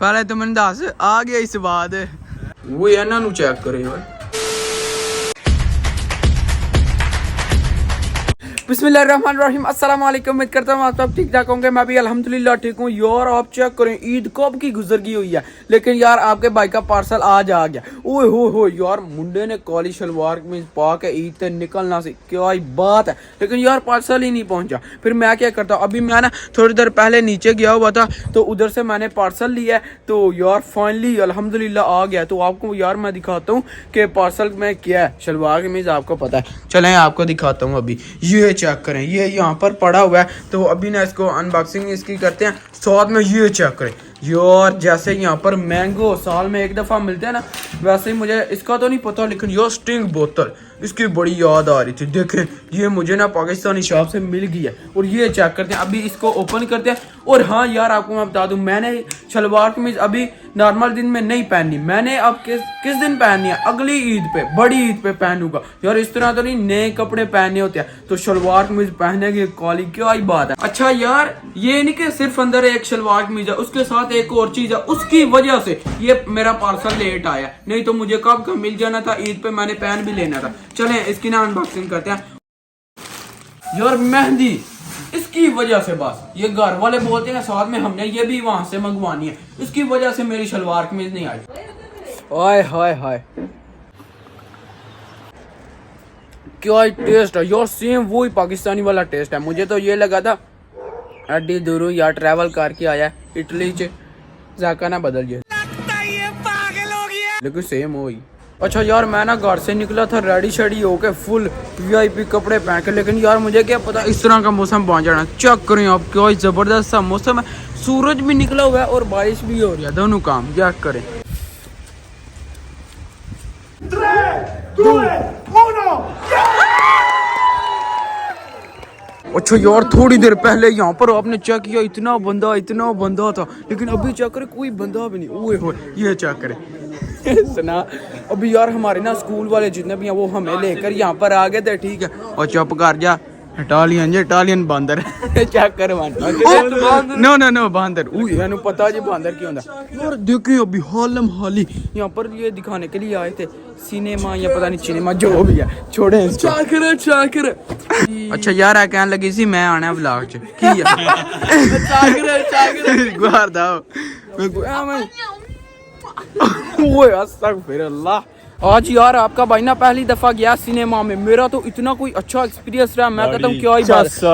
पहले तो मैंने दस आ गया इस बाद वो इन्हां नूं चेक करे बिस्मिल्लाहिर्रहमानिर्रहीम अस्सलाम वालेकुम। उम्मीद करता हूँ आप सब ठीक ठाक होंगे। मैं भी अल्हम्दुलिल्लाह ठीक हूँ। यार आप चेक करें ईद कब की गुजर गई हुई है, लेकिन यार आपके भाई का पार्सल आज आ गया। ओए हो यार मुंडे ने काली शलवार में पा के ईद से निकलना सी क्या ही बात है, लेकिन यार पार्सल ही नहीं पहुंचा। फिर मैं क्या करता हूँ, अभी मैं ना थोड़ी देर पहले नीचे गया हुआ था तो उधर से मैंने पार्सल लिया है, तो यार फाइनली अल्हम्दुलिल्लाह आ गया। तो आपको यार मैं दिखाता हूँ कि पार्सल में क्या है। शलवार कमीज आपको पता है, चलें आपको दिखाता हूँ। अभी ये चेक करें, ये यहाँ पर पड़ा हुआ है, तो अभी ना इसको अनबॉक्सिंग इसकी करते हैं। साथ में ये चेक करें यार, जैसे यहाँ पर मैंगो साल में एक दफ़ा मिलते हैं ना, वैसे ही मुझे इसका तो नहीं पता, लेकिन ये स्टिंग बोतल इसकी बड़ी याद आ रही थी। देखें ये मुझे ना पाकिस्तानी शॉप से मिल गई है। और ये चेक करते हैं, अभी इसको ओपन करते हैं। और हाँ यार आपको मैं बता दूं, मैंने शलवार कमीज अभी नॉर्मल दिन में नहीं पहननी, मैंने अब किस दिन पहननी है, अगली ईद पे, बड़ी ईद पे पहनूंगा। यार इस तरह तो नहीं नए कपड़े पहनने होते हैं, तो शलवार कमीज पहनने की कॉली क्या ही बात है। अच्छा यार ये नहीं कि सिर्फ अंदर एक शलवार कमीज है, उसके साथ एक और चीज है, उसकी वजह से ये मेरा पार्सल लेट आया, नहीं तो मुझे कब का मिल जाना था। ईद पे मैंने पहन भी लेना था। चलें इसकी ना अनबॉक्सिंग करते हैं। यार मेहंदी इसकी वजह से, बस ये घर वाले बोलते हैं साथ में हमने ये भी वहां से मंगवानी है, इसकी वजह से मेरी शलवार कमीज नहीं आई। हाय हाय हाय क्या टेस्ट है यार, सेम वही पाकिस्तानी वाला टेस्ट है। मुझे तो ये लगा था एडी दूर यार ट्रैवल करके आया इटली से, जाका ना बदल गया, लेकिन सेम वही। अच्छा यार मैं ना घर से निकला था रेडी शेडी होके फुल वीआईपी कपड़े पहन के, लेकिन यार मुझे क्या पता इस तरह का मौसम पहुंच जाना। चेक करें आप क्या जबरदस्त सा मौसम है, सूरज भी निकला हुआ है और बारिश भी हो रही है, दोनों काम चेक करें। 3, 2, 1 अच्छा यार थोड़ी देर पहले यहाँ पर आपने चेक किया इतना बंदा था, लेकिन अभी चेक करें कोई बंदा भी नहीं। ओए हो ये चेक करें सुना अभी यार हमारे ना स्कूल वाले जितने भी हैं वो हमें लेकर यहाँ पर आ गए थे, ठीक है। और चुप कर जा इटालियन बंदर चेक कर नो बंदर यानी पता जी बंदर क्यों होता। और देखिए अभी हालम हाली यहाँ पर ये दिखाने के लिए आए थे, सिनेमा या पता नहीं सिनेमा जो भी है, छोड़े चाकर। अच्छा यार आ कहने लगी सी मैं आना व्लॉग च की चाकर गुहार दाओ ओए अस्तगफिरुल्लाह। आज यार आपका भाई ना पहली दफा गया सिनेमा में, मेरा तो इतना कोई अच्छा एक्सपीरियंस रहा, मैं कहता हूँ क्या ही बात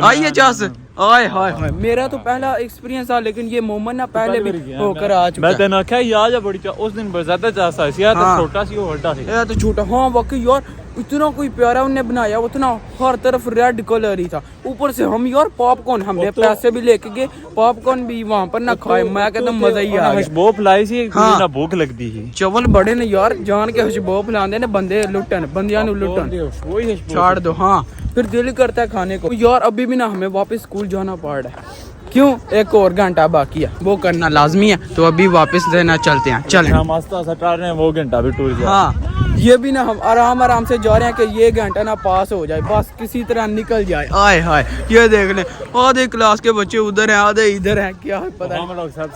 आइए चस आए हाय मेरा तो पहला एक्सपीरियंस था, लेकिन ये मोमन ना पहले भी होकर आ चुका है। मैं तेना क्या याद है बड़ी उस दिन ज्यादा चासा है, या तो छोटा सी वो बड़ा सी, या तो छोटा। हाँ वाकई यार इतना कोई प्यारा उन्होंने बनाया, उतना हर तरफ रेड कलर ही था। ऊपर से हम यार पॉपकॉर्न हमने पैसे भी लेके गए, पॉपकॉर्न भी वहाँ पर ना खाए, मैं कहता हूँ मजा ही आ गया। हशबोब लाई सी ना भूख लगती है, चवल बड़े ने यार जान के हशबोब लाते ने बंदे लुटन बंदियां लुटन छाड़ दो। हाँ फिर दिल करता है खाने को। यार अभी भी ना हमें वापस स्कूल जाना पड़ रहा है, क्यों एक और घंटा बाकी है, वो करना लाजमी है, तो अभी वापस देना चलते हैं। चलें वो घंटा भी टूट गया। हाँ ये भी ना हम आराम से जा रहे हैं कि ये घंटा ना पास हो जाए, बस किसी तरह निकल जाए। आए हाय ये देख लें आधे क्लास के बच्चे उधर हैं आधे इधर हैं, क्या है पता नहीं,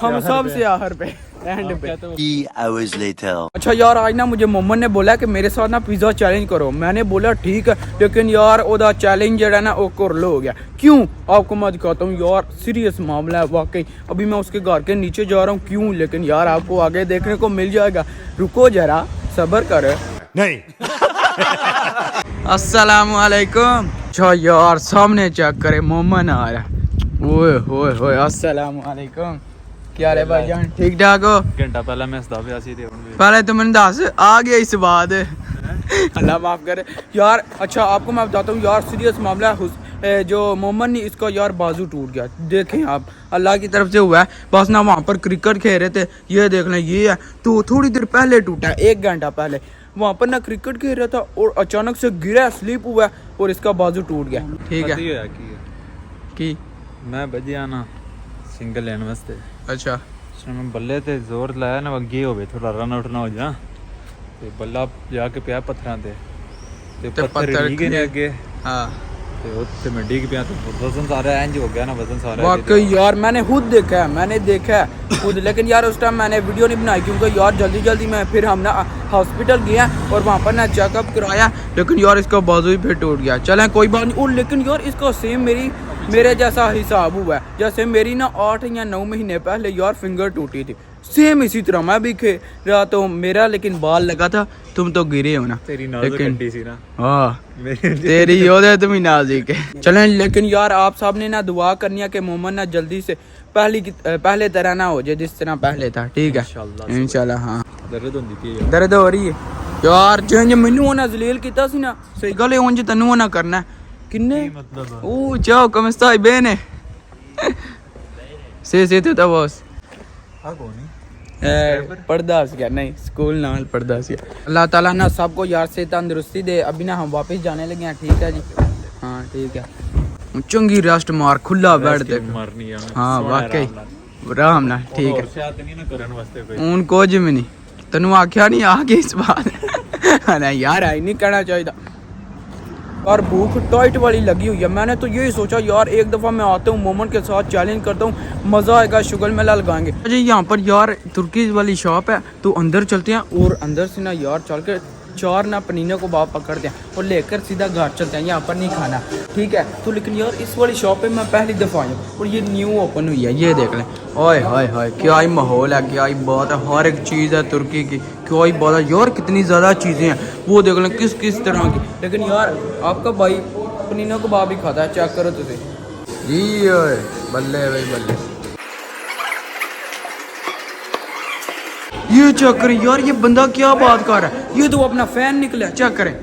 हम सबसे आखिर पे एंड पे। 3 hours later. अच्छा यार आज ना मुझे मोमन ने बोला कि मेरे साथ ना पिज़्ज़ा चैलेंज करो, मैंने बोला ठीक है, लेकिन यार ओदा चैलेंज जड़ा ना वो कर लो हो गया। क्यों आपको मैं दिखाता हूँ यार, सीरियस मामला है वाकई। अभी मैं उसके घर के नीचे जा रहा हूँ, क्यों, लेकिन यार आपको आगे देखने को मिल जाएगा, रुको जरा सब्र कर। नहीं अस्सलाम वालेकुम। अच्छा यार सामने चेक करे मोमन आ रहा, ओए होए अस्सलाम वालेकुम, क्या रे भाईजान ठीक ठाक हो? घंटा पहले मैं पहले तो मैंने दस आ गया इस बाद अल्लाह माफ करे यार। अच्छा आपको मैं बताता हूँ यार सीरियस मामला है, जो मोमन ने इसका यार बाजू टूट गया, देखें आप अल्लाह की तरफ से हुआ है। बस ना वहाँ पर क्रिकेट खेल रहे थे, ये देख लें ये है, तो थोड़ी देर पहले टूटा है, 1 घंटा पहले वहाँ पर ना क्रिकेट खेल रहा था और अचानक से गिरा, स्लिप हुआ और इसका बाजू टूट गया। ठीक है कि मैं बजिया ना सिंगल लेने वास्ते। अच्छा मैं बल्ले ते जोर लाया ना अगे हो थोड़ा रन आउट ना हो जा, ते बल्ला जाके पिया पत्थरां ते पत्थर ही गए अगे। हाँ ते उत्ते मैं डिग पिया तो वजन सारा इंज हो गया ना, वजन सारा वाकई यार मैंने खुद देखा है, मैंने देखा है खुद, लेकिन यार उस टाइम मैंने वीडियो नहीं बनाई क्योंकि यार जल्दी जल्दी में फिर हम ना हॉस्पिटल गया और वहाँ पर ना चेकअप करवाया, लेकिन यार इसका बाजू ही फिर टूट गया। चलें कोई बात नहीं। और लेकिन यार इसका सेम मेरे जैसा हिसाब हुआ है, जैसे मेरी ना 8 या 9 महीने पहले यार फिंगर टूटी थी, सेम इसी तरह मैं भी खेल रहा तो मेरा लेकिन बाल लगा था, तुम तो गिरे हो ना। तेरी नाजुक हड्डी सी ना। हाँ मेरी तेरी योदे तुम ही नाजुक है। चलें लेकिन यार आप सब ने ना दुआ करनी है कि मोहम्मद ना जल्दी से पहले तरह ना हो जाए जिस तरह पहले था, ठीक है इंशाल्लाह। हाँ दर्द होंदी पई है, दर्द हो रही है यार, जिंज मैनू होना जलील कीता सी ना, सही गल है, उंज तन्नू होना करना है किन्ने मतलब ओ चाओ कम stai bene से तो बॉस हां कोनी पढ़दा सी नहीं स्कूल नाल पढ़दा सी। अल्लाह ताला ना सबको यार से तंदुरुस्ती दे। अभी ना हम वापस जाने लगे हैं, ठीक है जी। हाँ ठीक है, चंगी रेस्ट मार, खुला बेड ते मरनी है। हाँ वाकई आराम ना, ठीक है। शायद नहीं ना करन वास्ते कोई हूं कुछ भी नहीं, तेनू आख्या नहीं आ गई इस बात नहीं यार आई नहीं कहना चाहिए। और भूख टाइट वाली लगी हुई है, मैंने तो यही सोचा यार एक दफ़ा मैं आता हूँ मोमन के साथ चैलेंज करता हूँ, मज़ा आएगा, शुगर मेला लगाएंगे। जी यहाँ पर यार तुर्की वाली शॉप है तो अंदर चलते हैं और अंदर से ना यार चल के 4 ना पनीने को बाप पकड़ते हैं और लेकर सीधा घर चलते हैं, यहाँ पर नहीं खाना, ठीक है। तो लेकिन यार इस वाली शॉप पे मैं पहली दफ़ा आई हूँ और ये न्यू ओपन हुई है, ये देख लें। ओए हाय हाय क्या ही माहौल है, क्या ही बात है, हर एक चीज़ है तुर्की की, क्या ही बात है यार, कितनी ज़्यादा चीज़ें हैं, वो देख लें किस किस तरह की। लेकिन यार आपका भाई पनीना को बाप ही खाता है, चेक करो तुझे जी। ओए बल्ले भाई बल्ले, ये चेक करें यार, ये बंदा क्या बात कर रहा है, ये तो अपना फैन निकला, चेक करें।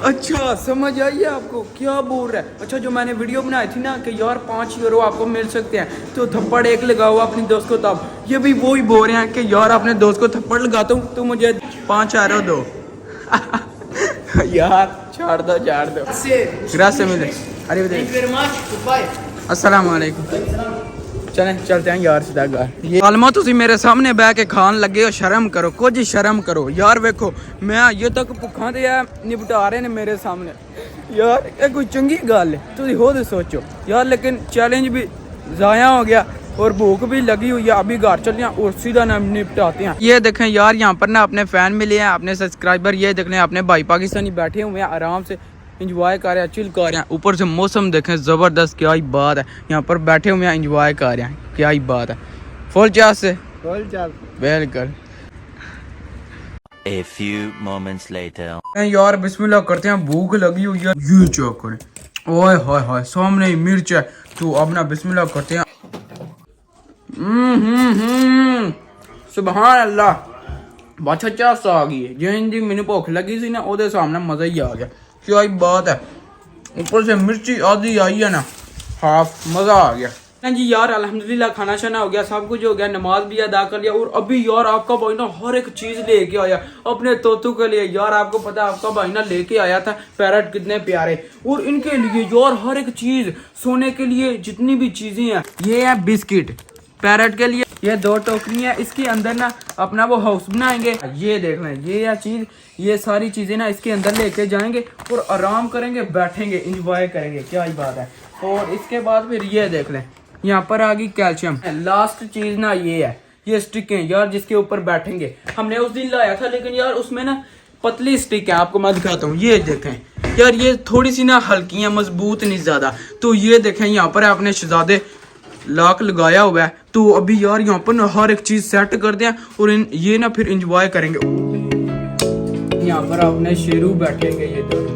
अच्छा समझ आई है आपको क्या बोल रहा है। अच्छा जो मैंने वीडियो बनाई थी ना कि यार 5 यूरो आपको मिल सकते हैं तो थप्पड़ एक लगाओ अपने दोस्त को, तब ये भी वही बोल रहे हैं कि यार अपने दोस्त को थप्पड़ लगाता हूँ तो मुझे 5 यूरो दो यार छोड़ दो ग्रास मिले। अरे अस्सलाम वालेकुम, चलें चलते हैं यार सीधा घर। ये आलमा तुसी मेरे सामने बह के खान लगे हो, शर्म करो, कुछ शर्म करो यार। वेखो मैं ये तक भुखा दे निपटा रहे ने मेरे सामने यार, ये कोई चंगी गल है तुसी खुद सोचो यार। लेकिन चैलेंज भी ज़ाया हो गया और भूख भी लगी हुई है, अभी घर चलते हैं और सीधा नाम निपटाते हैं। ये देखें यार यहाँ पर ना अपने फैन मिले हैं, अपने सब्सक्राइबर, ये देख लें अपने भाई पाकिस्तानी बैठे हुए हैं आराम से इंजॉय कर रहे हैं, चिल कर रहे हैं। ऊपर से मौसम देखें ज़बरदस्त, क्या ही बात है, यहाँ पर बैठे हुए हैं इंजॉय कर रहे हैं, क्या ही बात है। फुल चार्ज से बिल्कुल। A few moments later. यार बिस्मिल्लाह करते हैं, भूख लगी हुई है, ये चेक करें, ओए हाय हाय सामने ही मिर्च है, तो अब ना बिस्मिल्लाह करते हैं। सुभान अल्लाह, बहुत अच्छा सा आ गई है, जिन दी मैंने भूख लगी सी ना ਉਹਦੇ सामने मजा ही आ गया, क्या ही बात है। ऊपर से मिर्ची आधी आई है ना, हाफ, मजा आ गया जी यार। अल्हम्दुलिल्लाह खाना शाना हो गया, सब कुछ हो गया, नमाज भी अदा कर लिया और अभी यार आपका भाई ना हर एक चीज लेके आया अपने तोतों के लिए। यार आपको पता है आपका भाई ना लेके आया था पैरट, कितने प्यारे, और इनके लिए यार हर एक चीज, सोने के लिए जितनी भी चीजें हैं, ये है बिस्किट पैरट के लिए, ये 2 टोकरी है, इसके अंदर ना अपना वो हाउस बनाएंगे। ये देख लें, ये है चीज, ये सारी चीजें ना इसके अंदर लेके जाएंगे और आराम करेंगे, बैठेंगे, इंजॉय करेंगे, क्या ही बात है। और इसके बाद फिर ये देख लें, यहाँ पर आ गई कैल्शियम। लास्ट चीज ना ये है, ये स्टिक है यार जिसके ऊपर बैठेंगे। हमने उस दिन लाया था लेकिन यार उसमें ना पतली स्टिक है, आपको मैं दिखाता हूँ, ये देखें यार, ये थोड़ी सी ना हल्की है, मजबूत नहीं ज्यादा। तो ये देखें यहाँ पर आपने शहजादे लॉक लगाया हुआ है, तो अभी यार यहाँ पर ना हर एक चीज सेट कर दें और ये ना फिर इंजॉय करेंगे। यहाँ पर आपने शेरू बैठेंगे, ये दोनों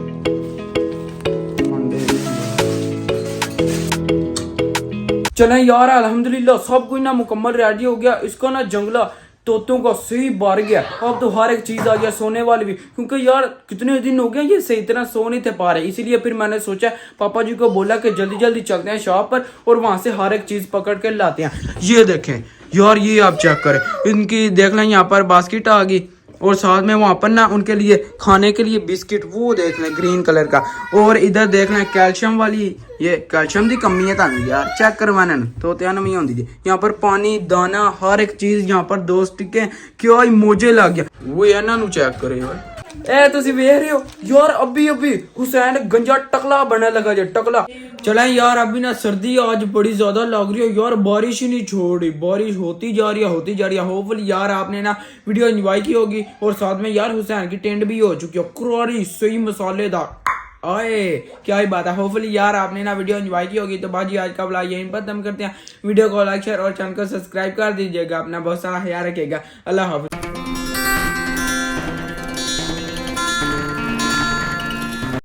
चलें यार अल्हम्दुलिल्लाह सब कुछ ना मुकम्मल रेडी हो गया। इसका ना जंगला तोतों का सही भर गया, अब तो हर एक चीज आ गया, सोने वाली भी, क्योंकि यार कितने दिन हो गए ये सही तरह सो नहीं थे पा रहे, इसीलिए फिर मैंने सोचा पापा जी को बोला कि जल्दी जल्दी चलते हैं शॉप पर और वहां से हर एक चीज पकड़ के लाते हैं। ये देखें यार, ये आप चेक करें, इनकी देख लें यहाँ पर बास्केट आ गई और साथ में वहाँ पर ना उनके लिए खाने के लिए बिस्किट वो देख लें ग्रीन कलर का। और इधर देख लें कैल्शियम वाली, ये कैल्शियम की कमी है तानू यार चेक करवाने तो त्यान नहीं होती थी। यहाँ पर पानी दाना हर एक चीज यहाँ पर 2 स्टिकें क्या ही मोजे लग गया वो इन्हों चेक करे यार। ए तुसी वेख रहे हो यार अभी अभी हुसैन गंजा टकला बनने लगा जे टकला। चले यार अभी ना सर्दी आज बड़ी ज्यादा लग रही है यार, बारिश ही नहीं छोड़ रही, बारिश होती जा रही है। होपफुली यार आपने ना वीडियो एंजॉय की होगी और साथ में यार हुसैन की टेंट भी हो चुकी है कुरारी सही मसालेदार। आए क्या ही बात है। होपफुली यार आपने ना वीडियो एंजॉय की होगी। तो बाजी आज का व्लॉग यहीं पर खत्म करते हैं। वीडियो को लाइक शेयर और चैनल को सब्सक्राइब कर दीजिएगा। अपना बहुत सारा ख्याल रखिएगा। अल्लाह हाफिज़।